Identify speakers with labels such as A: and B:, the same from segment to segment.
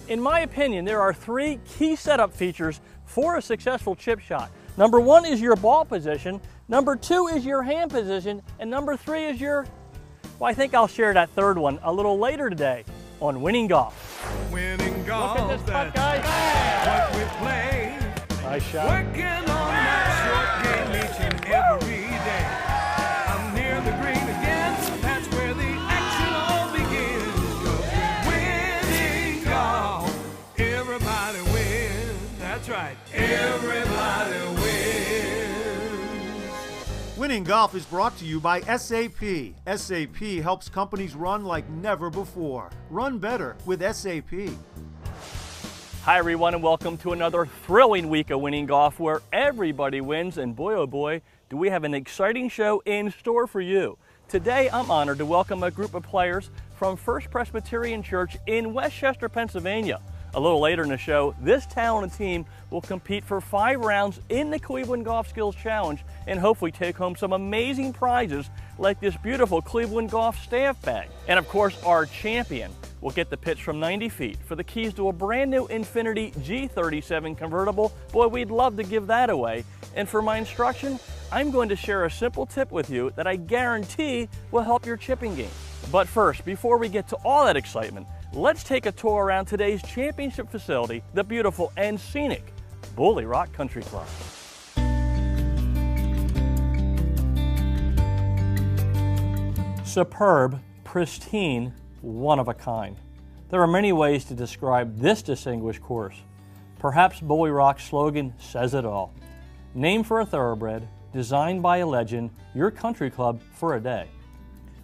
A: In my opinion, there are three key setup features for a successful chip shot. Number one is your ball position, number two is your hand position, and number three is your, well, I think I'll share that third one a little later today on Winning Golf.
B: Winning golf.
A: Look at this putt, guys.
B: What we play.
A: Nice shot.
B: Working on that short game each and every day. I'm near the green again. That's where the action all begins. 'Cause winning golf, everybody wins. That's right. Everybody wins.
C: Winning Golf is brought to you by SAP. SAP helps companies run like never before. Run better with SAP.
A: Hi everyone, and welcome to another thrilling week of Winning Golf where everybody wins, and boy oh boy, do we have an exciting show in store for you. Today I'm honored to welcome a group of players from First Presbyterian Church in Westchester, Pennsylvania. A little later in the show, this talented team will compete for 5 rounds in the Cleveland Golf Skills Challenge and hopefully take home some amazing prizes like this beautiful Cleveland Golf staff bag. And of course, our champion will get the pitch from 90 feet for the keys to a brand new Infiniti G37 convertible. Boy, we'd love to give that away. And for my instruction, I'm going to share a simple tip with you that I guarantee will help your chipping game. But first, before we get to all that excitement, let's take a tour around today's championship facility, the beautiful and scenic Bulle Rock Country Club. Superb, pristine, one of a kind. There are many ways to describe this distinguished course. Perhaps Bulle Rock's slogan says it all. Named for a thoroughbred, designed by a legend, your country club for a day.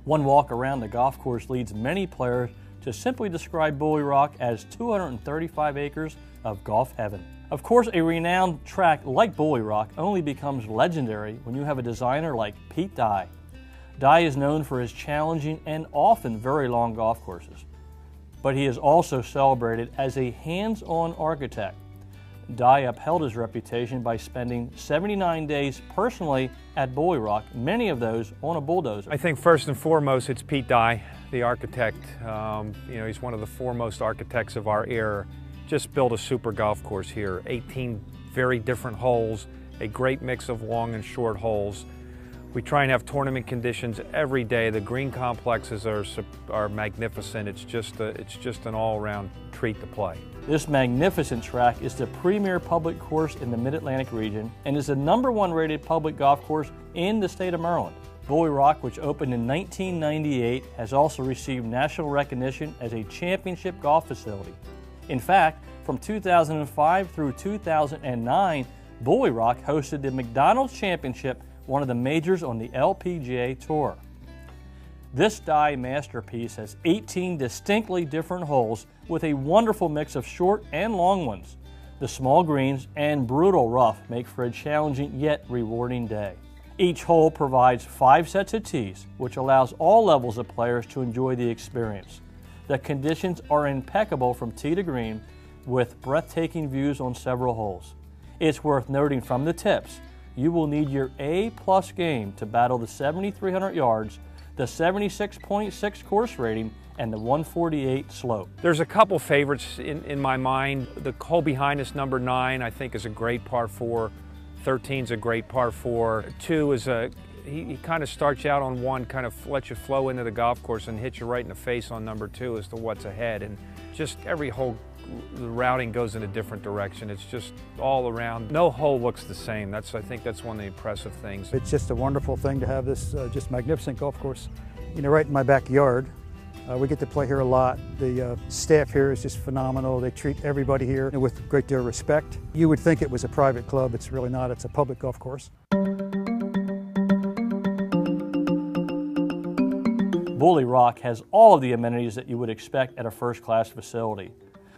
A: One walk around the golf course leads many players to simply describe Bulle Rock as 235 acres of golf heaven. Of course, a renowned track like Bulle Rock only becomes legendary when you have a designer like Pete Dye. Dye is known for his challenging and often very long golf courses, but he is also celebrated as a hands-on architect. Dye upheld his reputation by spending 79 days personally at Bulle Rock, many of those on a bulldozer.
D: I think first and foremost it's Pete Dye, the architect. He's one of the foremost architects of our era. Just built a super golf course here, 18 very different holes, a great mix of long and short holes. We try and have tournament conditions every day. The green complexes are magnificent. It's just an all-around treat to play.
A: This magnificent track is the premier public course in the Mid-Atlantic region and is the #1 rated public golf course in the state of Maryland. Bulle Rock, which opened in 1998, has also received national recognition as a championship golf facility. In fact, from 2005 through 2009, Bulle Rock hosted the McDonald's Championship, one of the majors on the LPGA Tour. This Dye masterpiece has 18 distinctly different holes with a wonderful mix of short and long ones. The small greens and brutal rough make for a challenging yet rewarding day. Each hole provides 5 sets of tees, which allows all levels of players to enjoy the experience. The conditions are impeccable from tee to green, with breathtaking views on several holes. It's worth noting from the tips, you will need your A+ game to battle the 7,300 yards, the 76.6 course rating, and the 148 slope.
D: There's a couple favorites in my mind. The hole behind us, number 9, I think is a great par 4. 13's a great par 4. 2 is he kind of starts you out on 1, kind of lets you flow into the golf course and hits you right in the face on number 2 as to what's ahead. And just every hole, the routing goes in a different direction. It's just all around. No hole looks the same. I think that's one of the impressive things.
E: It's just a wonderful thing to have this just magnificent golf course, right in my backyard. We get to play here a lot. The staff here is just phenomenal. They treat everybody here with a great deal of respect. You would think it was a private club. It's really not. It's a public golf course.
A: Bulle Rock has all of the amenities that you would expect at a first-class facility.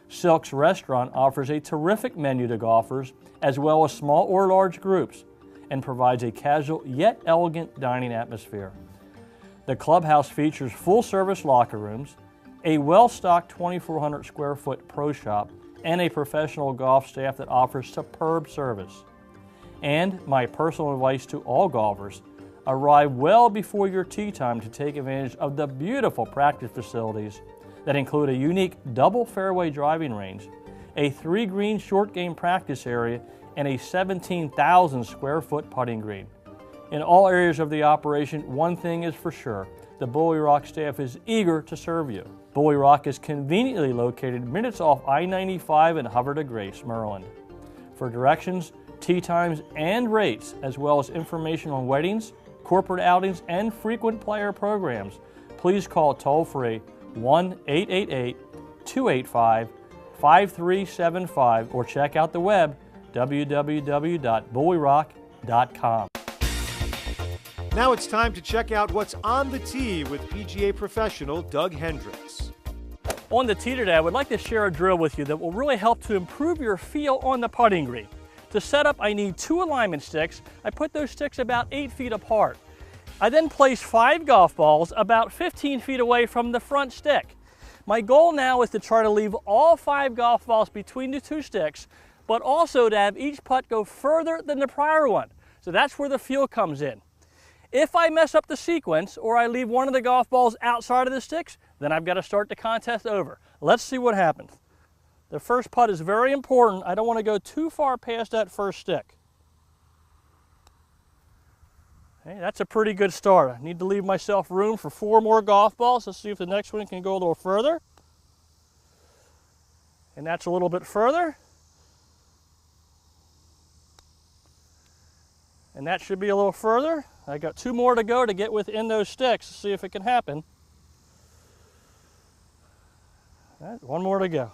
A: Silk's restaurant offers a terrific menu to golfers, as well as small or large groups, and provides a casual yet elegant dining atmosphere. The clubhouse features full-service locker rooms, a well-stocked 2,400 square foot pro shop, and a professional golf staff that offers superb service. And my personal advice to all golfers, arrive well before your tee time to take advantage of the beautiful practice facilities that include a unique double fairway driving range, a 3-green short game practice area, and a 17,000 square foot putting green. In all areas of the operation, one thing is for sure, the Bulle Rock staff is eager to serve you. Bulle Rock is conveniently located minutes off I-95 in Havre de Grace, Maryland. For directions, tee times, and rates, as well as information on weddings, corporate outings, and frequent player programs, please call toll-free 1-888-285-5375 or check out the web www.bullerock.com.
C: Now it's time to check out what's on the tee with PGA professional Doug Hendricks.
A: On the tee today, I would like to share a drill with you that will really help to improve your feel on the putting green. To set up, I need 2 alignment sticks. I put those sticks about 8 feet apart. I then place 5 golf balls about 15 feet away from the front stick. My goal now is to try to leave all 5 golf balls between the 2 sticks, but also to have each putt go further than the prior one. So that's where the feel comes in. If I mess up the sequence or I leave one of the golf balls outside of the sticks, then I've got to start the contest over. Let's see what happens. The first putt is very important. I don't want to go too far past that first stick. Okay, that's a pretty good start. I need to leave myself room for 4 more golf balls. Let's see if the next one can go a little further. And that's a little bit further. And that should be a little further. I got 2 more to go to get within those sticks. Let's see if it can happen. All right, 1 more to go.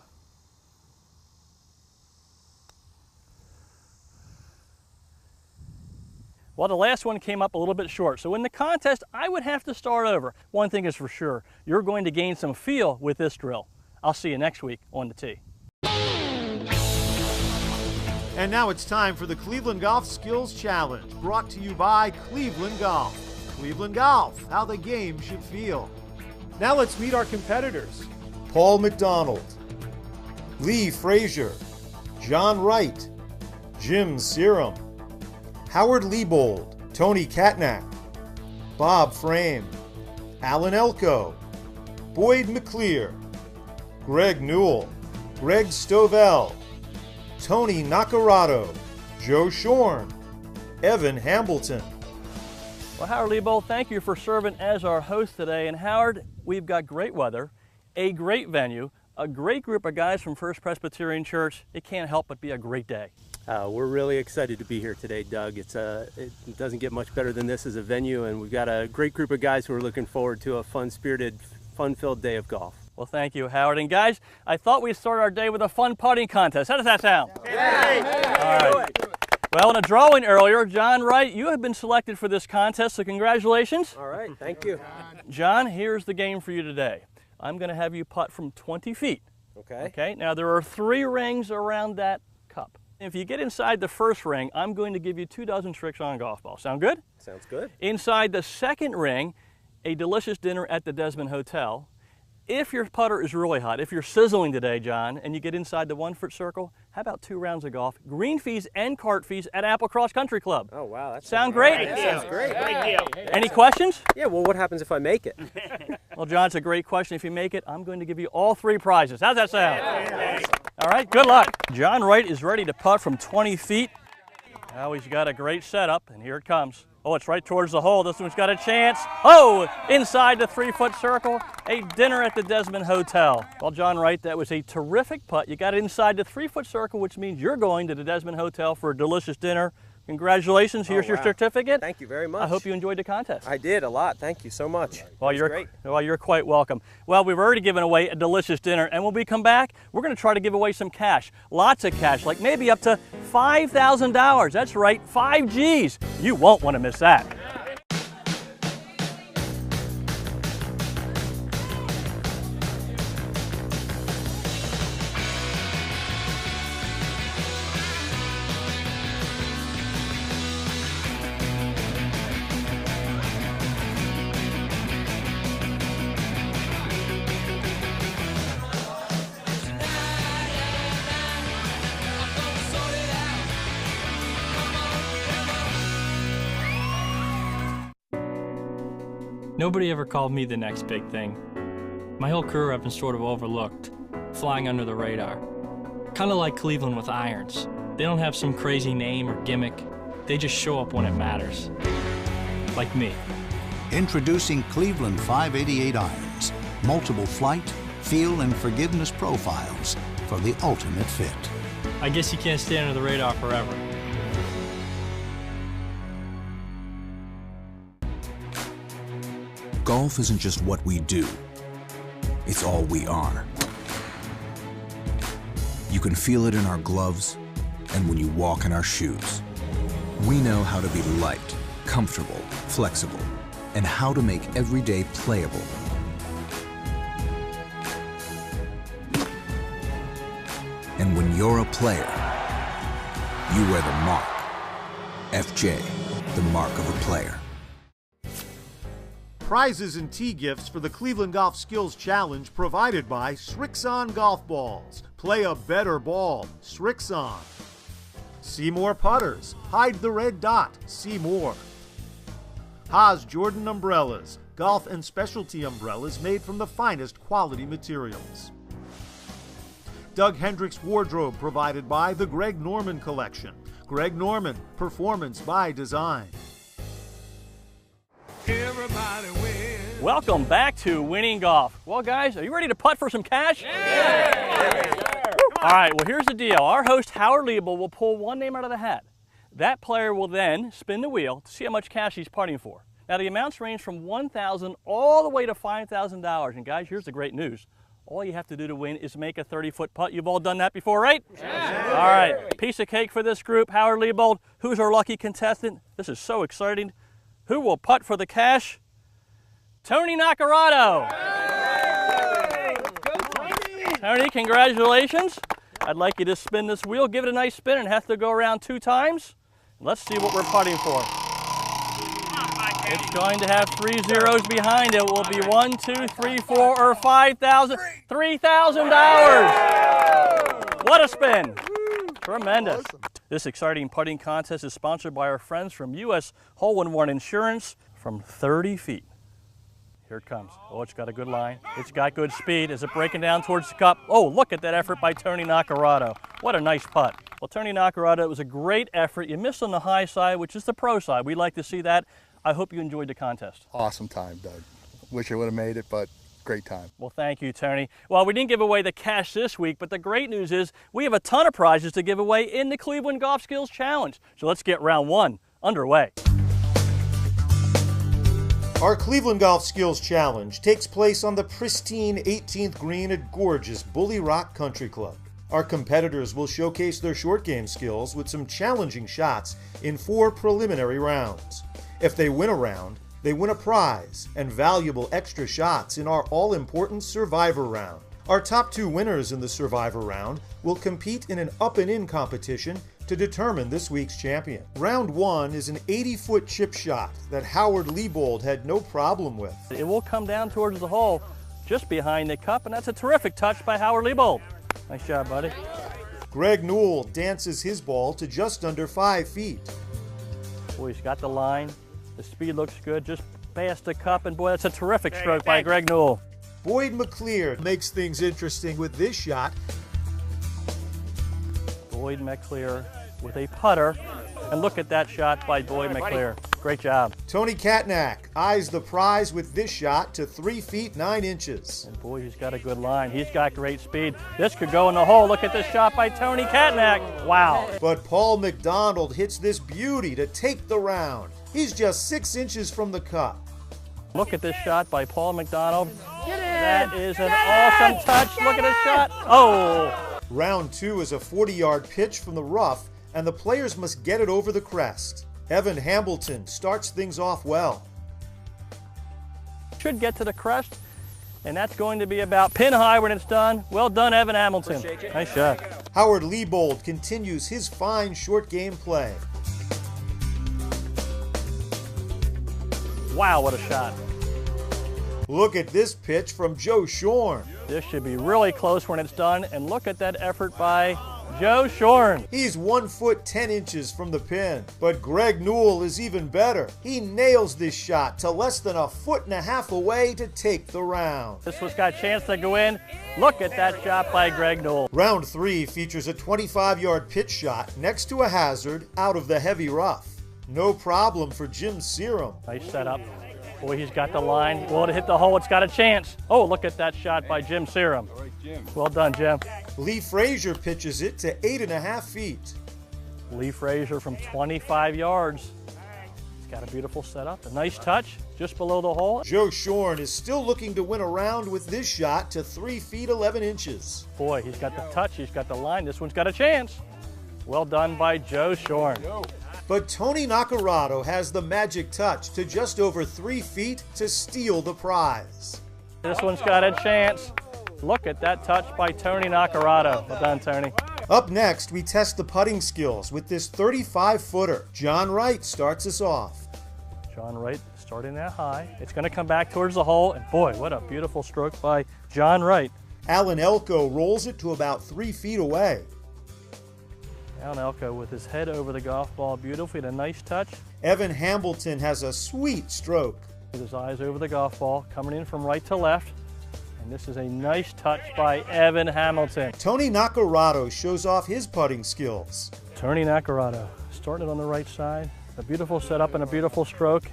A: Well, the last one came up a little bit short. So in the contest, I would have to start over. One thing is for sure, you're going to gain some feel with this drill. I'll see you next week on the tee.
C: And now it's time for the Cleveland Golf Skills Challenge, brought to you by Cleveland Golf. Cleveland Golf, how the game should feel. Now let's meet our competitors. Paul McDonald, Lee Frazier, John Wright, Jim Serum, Howard Liebold, Tony Katnack, Bob Frame, Alan Elko, Boyd McClear, Greg Newell, Greg Stovell, Tony Nacarado, Joe Shorn, Evan Hambleton.
A: Well, Howard Liebold, thank you for serving as our host today. And Howard, we've got great weather, a great venue, a great group of guys from First Presbyterian Church. It can't help but be a great day.
F: We're really excited to be here today, Doug. It doesn't get much better than this as a venue, and we've got a great group of guys who are looking forward to a fun-spirited, fun-filled day of golf.
A: Well, thank you, Howard. And guys, I thought we'd start our day with a fun putting contest. How does that sound?
F: Hey!
A: All right. Well, in a drawing earlier, John Wright, you have been selected for this contest, so congratulations.
F: All right, thank you.
A: John, here's the game for you today. I'm going to have you putt from 20 feet.
F: Okay.
A: Okay, now there are 3 rings around that cup. If you get inside the first ring, I'm going to give you 2 dozen tricks on a golf ball. Sound good?
F: Sounds good.
A: Inside the second ring, a delicious dinner at the Desmond Hotel. If your putter is really hot, if you're sizzling today, John, and you get inside the 1-foot circle, how about 2 rounds of golf, green fees and cart fees at Apple Cross Country Club?
F: Oh, wow. That
A: Sound great?
F: Yeah, sounds great.
A: Any questions?
F: Yeah, well, what happens if I make it?
A: Well, John, it's a great question. If you make it, I'm going to give you all 3 prizes. How's that sound? All right, good luck. John Wright is ready to putt from 20 feet. Now he's got a great setup, and here it comes. Oh, it's right towards the hole. This one's got a chance. Oh, inside the 3-foot circle, a dinner at the Desmond Hotel. Well, John Wright, that was a terrific putt. You got it inside the 3-foot circle, which means you're going to the Desmond Hotel for a delicious dinner. Congratulations, here's your certificate.
F: Thank you very much.
A: I hope you enjoyed the contest.
F: I did a lot. Thank you so much.
A: Well, you're quite welcome. Well, we've already given away a delicious dinner, and when we come back, we're going to try to give away some cash. Lots of cash, like maybe up to $5,000. That's right, 5 G's. You won't want to miss that. Nobody ever called me the next big thing.
G: My whole career I've been sort of overlooked, flying under the radar. Kind of like Cleveland with irons. They don't have some crazy name or gimmick. They just show up when it matters. Like me.
H: Introducing Cleveland 588 irons. Multiple flight, feel, and forgiveness profiles for the ultimate fit.
G: I guess you can't stay under the radar forever.
H: Golf isn't just what we do. It's all we are. You can feel it in our gloves and when you walk in our shoes. We know how to be light, comfortable, flexible, and how to make every day playable. And when you're a player, you wear the mark. FJ, the mark of a player.
C: Prizes and tee gifts for the Cleveland Golf Skills Challenge provided by Srixon Golf Balls. Play a better ball, Srixon. See more putters. Hide the red dot. See more. Haas Jordan Umbrellas. Golf and specialty umbrellas made from the finest quality materials. Doug Hendricks Wardrobe provided by the Greg Norman Collection. Greg Norman, performance by design.
B: Everybody wins.
A: Welcome back to Winning Golf. Well, guys, are you ready to putt for some cash? Yeah! All right, well, here's the deal. Our host, Howard Liebel, will pull one name out of the hat. That player will then spin the wheel to see how much cash he's putting for. Now, the amounts range from $1,000 all the way to $5,000. And, guys, here's the great news. All you have to do to win is make a 30-foot putt. You've all done that before, right? Yeah. All right, piece of cake for this group. Howard Liebel, who's our lucky contestant? This is so exciting. Who will putt for the cash? Tony Naccarato. Hey! Tony, congratulations. I'd like you to spin this wheel. Give it a nice spin and have to go around 2 times. Let's see what we're putting for. It's going to have 3 zeros behind it. It will be 1, 2, 3, 4, or 5,000. $3,000. What a spin. Tremendous. This exciting putting contest is sponsored by our friends from U.S. Hole-in-One Insurance from 30 feet. Here it comes. Oh, it's got a good line. It's got good speed. Is it breaking down towards the cup? Oh, look at that effort by Tony Naccarato. What a nice putt. Well, Tony Naccarato, it was a great effort. You missed on the high side, which is the pro side. We like to see that. I hope you enjoyed the contest.
I: Awesome time, Doug. Wish I would have made it, but great time.
A: Well, thank you, Tony. Well, we didn't give away the cash this week, but the great news is we have a ton of prizes to give away in the Cleveland Golf Skills Challenge. So let's get round 1 underway.
C: Our Cleveland Golf Skills Challenge takes place on the pristine 18th green at gorgeous Bulle Rock Country Club. Our competitors will showcase their short game skills with some challenging shots in 4 preliminary rounds. If they win a round, they win a prize and valuable extra shots in our all-important Survivor round. Our top 2 winners in the Survivor round will compete in an up-and-in competition to determine this week's champion. Round 1 is an 80-foot chip shot that Howard Liebold had no problem with.
A: It will come down towards the hole just behind the cup, and that's a terrific touch by Howard Liebold. Nice job, buddy.
C: Greg Newell dances his ball to just under 5 feet.
A: Boy, he's got the line. The speed looks good, just past the cup, and boy, that's a terrific stroke by Greg Newell.
C: Boyd McClear makes things interesting with this shot.
A: Boyd McClear with a putter, and look at that shot by Boyd McClear. Great job.
C: Tony Katnack eyes the prize with this shot to 3 feet 9 inches.
A: And boy, he's got a good line. He's got great speed. This could go in the hole. Look at this shot by Tony Katnack. Wow.
C: But Paul McDonald hits this beauty to take the round. He's just 6 inches from the cup.
A: Look at this shot by Paul McDonald. That is an awesome touch. Look at this shot. Oh!
C: Round 2 is a 40-yard pitch from the rough, and the players must get it over the crest. Evan Hambleton starts things off well.
A: Should get to the crest, and that's going to be about pin high when it's done. Well done, Evan Hamilton. Nice shot.
C: Howard Liebold continues his fine short game play.
A: Wow, what a shot.
C: Look at this pitch from Joe Shorn.
A: This should be really close when it's done, and look at that effort by Joe Shorn.
C: He's 1 foot 10 inches from the pin, but Greg Newell is even better. He nails this shot to less than 1.5 feet away to take the round.
A: This one's got a chance to go in. Look at that shot by Greg Newell.
C: Round 3 features a 25-yard pitch shot next to a hazard out of the heavy rough. No problem for Jim Searam.
A: Nice setup. Boy, he's got the line. Will it hit the hole? It's got a chance. Oh, look at that shot by Jim Searam. Well done, Jim.
C: Lee Frazier pitches it to 8.5 feet.
A: Lee Frazier from 25 yards. He's got a beautiful setup. A nice touch just below the hole.
C: Joe Shorn is still looking to win a round with this shot to 3 feet 11 inches.
A: Boy, he's got the touch. He's got the line. This one's got a chance. Well done by Joe Shorn.
C: But Tony Nacarado has the magic touch to just over 3 feet to steal the prize.
A: This one's got a chance. Look at that touch by Tony Nacarado. Well done, Tony.
C: Up next, we test the putting skills with this 35-footer. John Wright starts us off.
A: John Wright starting that high. It's going to come back towards the hole, and boy, what a beautiful stroke by John Wright.
C: Alan Elko rolls it to about 3 feet away.
A: Alan Elko with his head over the golf ball beautifully, and a nice touch.
C: Evan Hambleton has a sweet stroke.
A: With his eyes over the golf ball, coming in from right to left. And this is a nice touch by Evan Hamilton.
C: Tony Nacarado shows off his putting skills.
A: Tony Nacarado starting it on the right side. A beautiful setup and a beautiful stroke.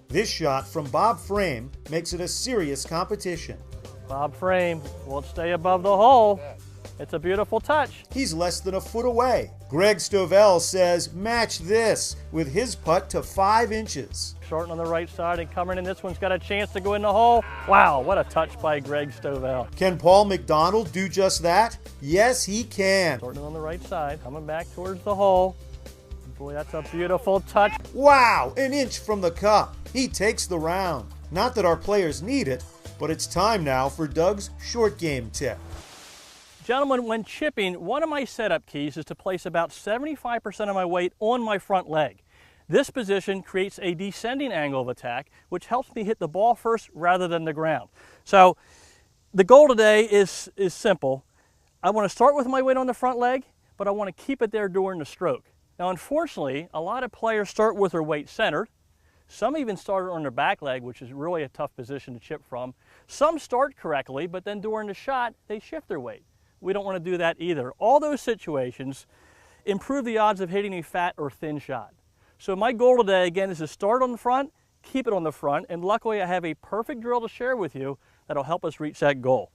C: This shot from Bob Frame makes it a serious competition.
A: Bob Frame will stay above the hole. It's a beautiful touch.
C: He's less than 1 foot away. Greg Stovell says match this with his putt to 5 inches.
A: Starting on the right side and coming in. This one's got a chance to go in the hole. Wow, what a touch by Greg Stovell.
C: Can Paul McDonald do just that? Yes, he can.
A: Starting on the right side, coming back towards the hole. Boy, that's a beautiful touch.
C: Wow, an inch from the cup. He takes the round. Not that our players need it, but it's time now for Doug's short game tip.
A: Gentlemen, when chipping, one of my setup keys is to place about 75% of my weight on my front leg. This position creates a descending angle of attack, which helps me hit the ball first rather than the ground. So the goal today is simple. I want to start with my weight on the front leg, but I want to keep it there during the stroke. Now, unfortunately, a lot of players start with their weight centered. Some even start on their back leg, which is really a tough position to chip from. Some start correctly, but then during the shot, they shift their weight. We don't want to do that either. All those situations improve the odds of hitting a fat or thin shot. So my goal today, again, is to start on the front, keep it on the front, and luckily I have a perfect drill to share with you that'll help us reach that goal.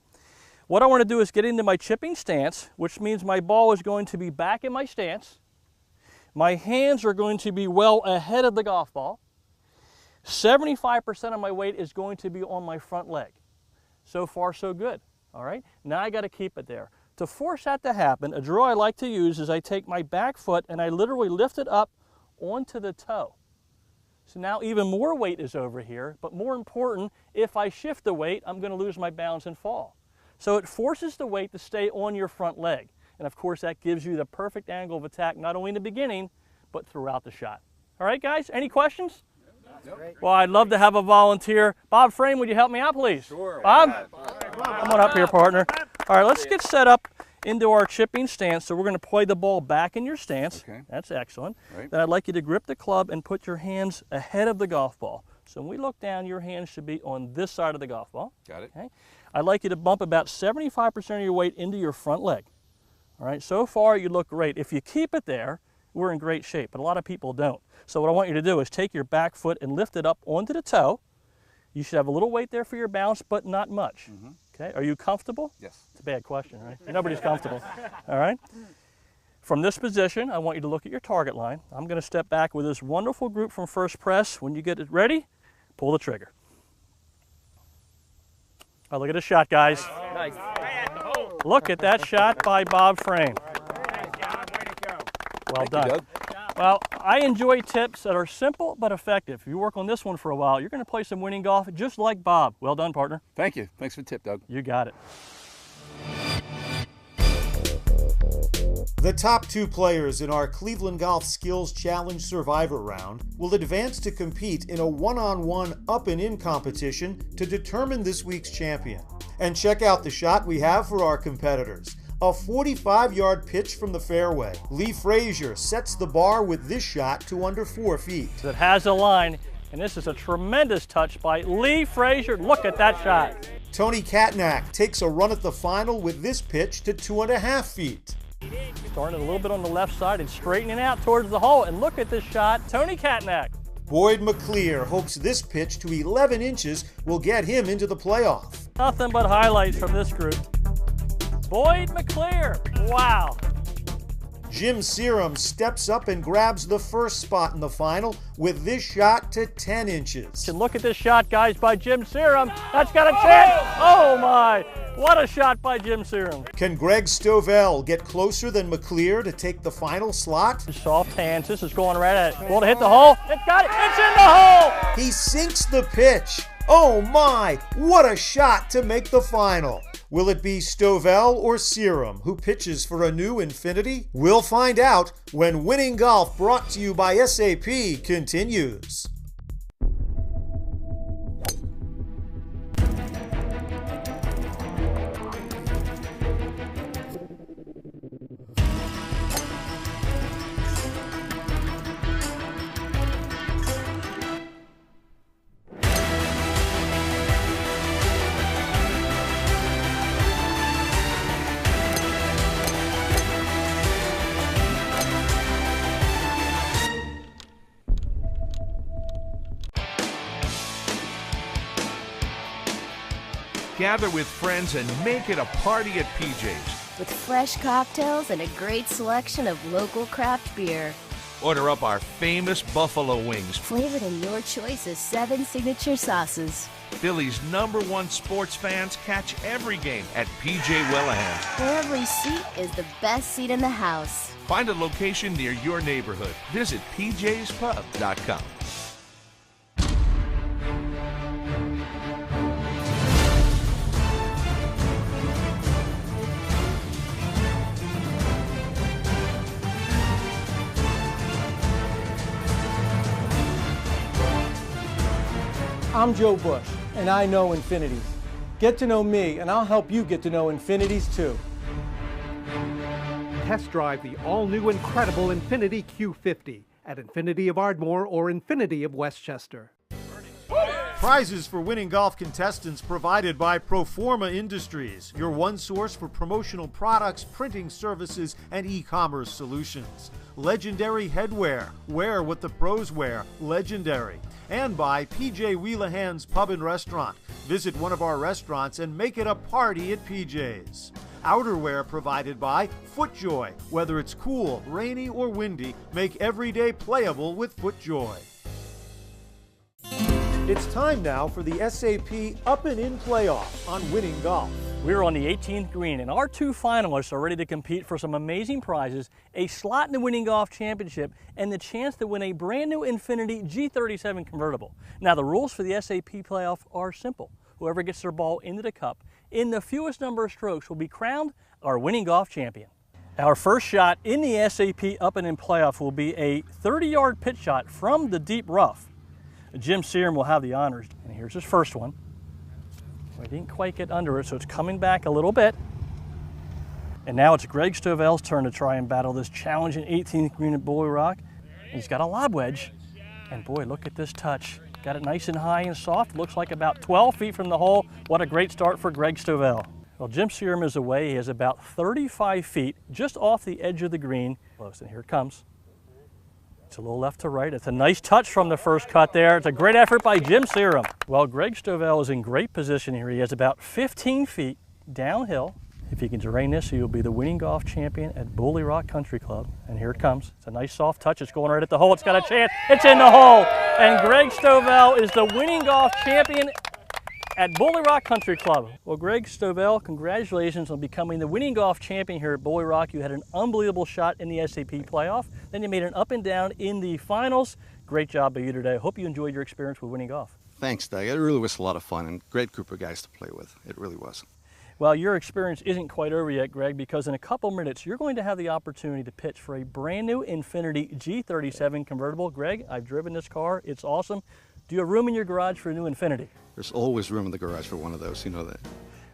A: What I want to do is get into my chipping stance, which means my ball is going to be back in my stance. My hands are going to be well ahead of the golf ball. 75% of my weight is going to be on my front leg. So far, so good. All right, now I got to keep it there. To force that to happen, a drill I like to use is I take my back foot and I literally lift it up onto the toe. So now even more weight is over here, but more important, if I shift the weight, I'm going to lose my balance and fall. So it forces the weight to stay on your front leg. And of course, that gives you the perfect angle of attack, not only in the beginning, but throughout the shot. All right, guys, any questions? Well, I'd love to have a volunteer. Bob Frame, would you help me out, please? Sure. Bob? Come on up here, partner. All right, let's get set up into our chipping stance. So we're going to play the ball back in your stance. Okay. That's excellent. Right. Then I'd like you to grip the club and put your hands ahead of the golf ball. So when we look down, your hands should be on this side of the golf ball. Got it. Okay. I'd like you to bump about 75% of your weight into your front leg. All right, so far you look great. If you keep it there, we're in great shape, but a lot of people don't. So what I want you to do is take your back foot and lift it up onto the toe. You should have a little weight there for your balance, but not much. Okay, are you comfortable? Yes. It's a bad question, right? Nobody's comfortable. All right. From this position, I want you to look at your target line. I'm going to step back with this wonderful group from First Press. When you get it ready, pull the trigger. Oh, look at the shot, guys. Nice. Look at that shot by Bob Frame. Well done. Doug. Well, I enjoy tips that are simple but effective. If you work on this one for a while, you're going to play some winning golf just like Bob. Well done, partner.
J: Thank you. Thanks for the tip, Doug.
A: You got it.
C: The top 2 players in our Cleveland Golf Skills Challenge Survivor Round will advance to compete in a one-on-one up and in competition to determine this week's champion. And check out the shot we have for our competitors. A 45-yard pitch from the fairway. Lee Frazier sets the bar with this shot to under 4 feet.
A: It has a line, and this is a tremendous touch by Lee Frazier. Look at that shot.
C: Tony Katnack takes a run at the final with this pitch to 2.5 feet.
A: Starting a little bit on the left side and straightening out towards the hole. And look at this shot, Tony Katnack.
C: Boyd McClear hopes this pitch to 11 inches will get him into the playoff.
A: Nothing but highlights from this group. Boyd McClear, wow.
C: Jim Serum steps up and grabs the first spot in the final with this shot to 10 inches.
A: And look at this shot, guys, by Jim Serum. That's got a chance. Oh my, what a shot by Jim Serum.
C: Can Greg Stovell get closer than McClear to take the final slot?
A: Soft hands, this is going right at it. Ball to hit the hole, it got it, it's in the hole.
C: He sinks the pitch. Oh my, what a shot to make the final. Will it be Stovell or Serum who pitches for a new infinity? We'll find out when Winning Golf, brought to you by SAP, continues.
B: Gather with friends and make it a party at PJ's.
J: With fresh cocktails and a great selection of local craft beer.
B: Order up our famous buffalo wings.
J: Flavored in your choice of 7 signature sauces.
B: Philly's #1 sports fans catch every game at PJ Wellahans.
J: Where every seat is the best seat in the house.
B: Find a location near your neighborhood. Visit pjspub.com.
K: I'm Joe Bush, and I know infinities. Get to know me, and I'll help you get to know infinities too.
L: Test drive the all-new incredible Infiniti Q50 at Infiniti of Ardmore or Infiniti of Westchester.
C: Prizes for Winning Golf contestants provided by Proforma Industries, your one source for promotional products, printing services, and e-commerce solutions. Legendary Headwear, wear what the pros wear, legendary. And by PJ Wheelahan's Pub and Restaurant. Visit one of our restaurants and make it a party at PJ's. Outerwear provided by FootJoy. Whether it's cool, rainy, or windy, make every day playable with FootJoy. It's time now for the SAP Up and In Playoff on Winning Golf.
A: We're on the 18th green, and our 2 finalists are ready to compete for some amazing prizes, a slot in the Winning Golf Championship, and the chance to win a brand new Infiniti G37 convertible. Now, the rules for the SAP playoff are simple. Whoever gets their ball into the cup in the fewest number of strokes will be crowned our Winning Golf champion. Our first shot in the SAP Up and In playoff will be a 30-yard pitch shot from the deep rough. Jim Serum will have the honors, and here's his first one. We didn't quite get under it, so it's coming back a little bit. And now it's Greg Stovell's turn to try and battle this challenging 18th green at Bulle Rock. He's got a lob wedge, and boy, look at this touch. Got it nice and high and soft. Looks like about 12 feet from the hole. What a great start for Greg Stovell. Well, Jim Serum is away. He has about 35 feet just off the edge of the green. Close, and here it comes. It's a little left to right. It's a nice touch from the first cut there. It's a great effort by Jim Serum. Well, Greg Stovell is in great position here. He has about 15 feet downhill. If he can drain this, he will be the Winning Golf champion at Bulle Rock Country Club. And here it comes. It's a nice soft touch. It's going right at the hole. It's got a chance. It's in the hole. And Greg Stovell is the Winning Golf champion at Bulle Rock Country Club. Well, Greg Stovell, congratulations on becoming the Winning Golf champion here at Bulle Rock. You had an unbelievable shot in the SAP playoff. Then you made an up and down in the finals. Great job by you today. I hope you enjoyed your experience with Winning Golf.
I: Thanks, Doug. It really was a lot of fun and great group of guys to play with. It really was.
A: Well, your experience isn't quite over yet, Greg, because in a couple minutes, you're going to have the opportunity to pitch for a brand new Infiniti G37 convertible. Greg, I've driven this car. It's awesome. Do you have room in your garage for a new Infiniti?
I: There's always room in the garage for one of those, you know that.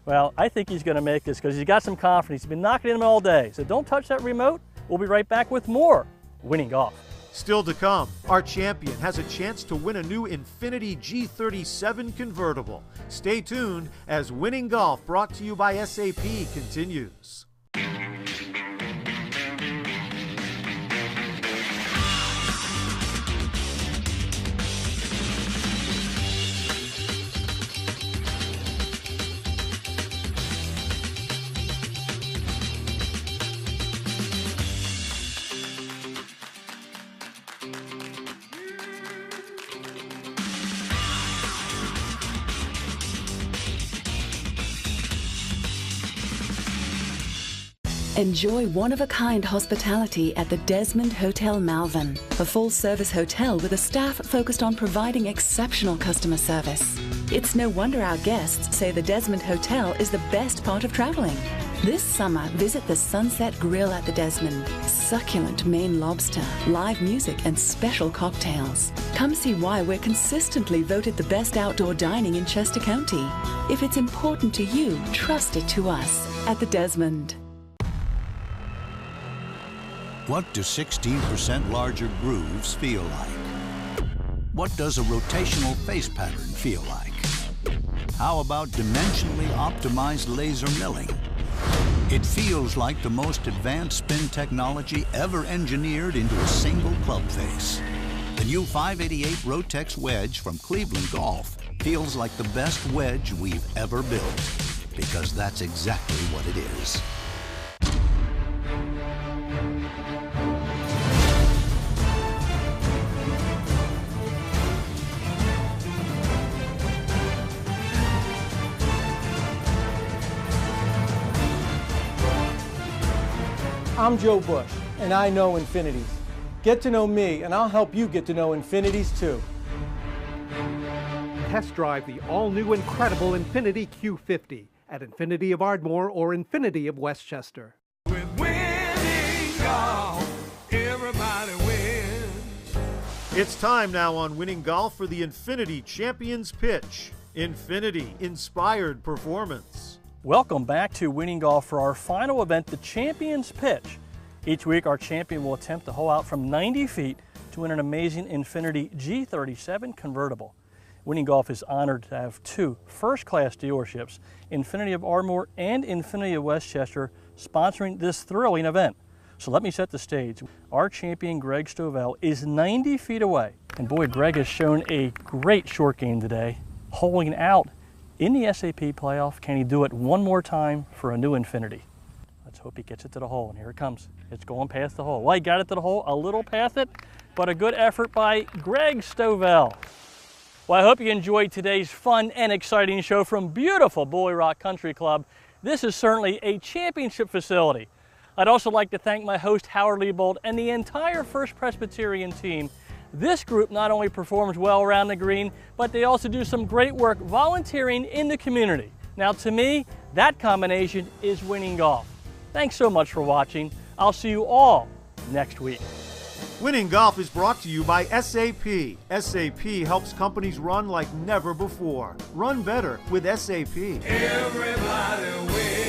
A: Well, I think he's going to make this because he's got some confidence. He's been knocking him all day. So don't touch that remote. We'll be right back with more Winning Golf.
C: Still to come, our champion has a chance to win a new Infiniti G37 convertible. Stay tuned as Winning Golf, brought to you by SAP, continues.
M: Enjoy one-of-a-kind hospitality at the Desmond Hotel Malvern, a full-service hotel with a staff focused on providing exceptional customer service. It's no wonder our guests say the Desmond Hotel is the best part of traveling. This summer, visit the Sunset Grill at the Desmond. Succulent Maine lobster, live music, and special cocktails. Come see why we're consistently voted the best outdoor dining in Chester County. If it's important to you, trust it to us at the Desmond.
N: What do 16% larger grooves feel like? What does a rotational face pattern feel like? How about dimensionally optimized laser milling? It feels like the most advanced spin technology ever engineered into a single club face. The new 588 Rotex wedge from Cleveland Golf feels like the best wedge we've ever built, because that's exactly what it is.
K: I'm Joe Bush, and I know Infinities. Get to know me, and I'll help you get to know Infinities too.
L: Test drive the all-new incredible Infiniti Q50 at Infiniti of Ardmore or Infiniti of Westchester.
B: With Winning Golf, everybody wins.
C: It's time now on Winning Golf for the Infiniti Champions Pitch. Infiniti Inspired Performance.
A: Welcome back to Winning Golf for our final event, the Champions Pitch. Each week, our champion will attempt to hole out from 90 feet to win an amazing Infiniti G37 convertible. Winning Golf is honored to have two first-class dealerships, Infiniti of Ardmore and Infiniti of Westchester, sponsoring this thrilling event. So let me set the stage. Our champion, Greg Stovall, is 90 feet away. And boy, Greg has shown a great short game today, holing out in the SAP playoff. Can he do it one more time for a new Infiniti? Let's hope he gets it to the hole, and here it comes. It's going past the hole. Well, he got it to the hole, a little past it, but a good effort by Greg Stovall. Well, I hope you enjoyed today's fun and exciting show from beautiful Bulle Rock Country Club. This is certainly a championship facility. I'd also like to thank my host, Howard Liebold, and the entire First Presbyterian team. This group not only performs well around the green, but they also do some great work volunteering in the community. Now, to me, that combination is Winning Golf. Thanks so much for watching. I'll see you all next week.
C: Winning Golf is brought to you by SAP. SAP helps companies run like never before. Run better with SAP.
B: Everybody wins.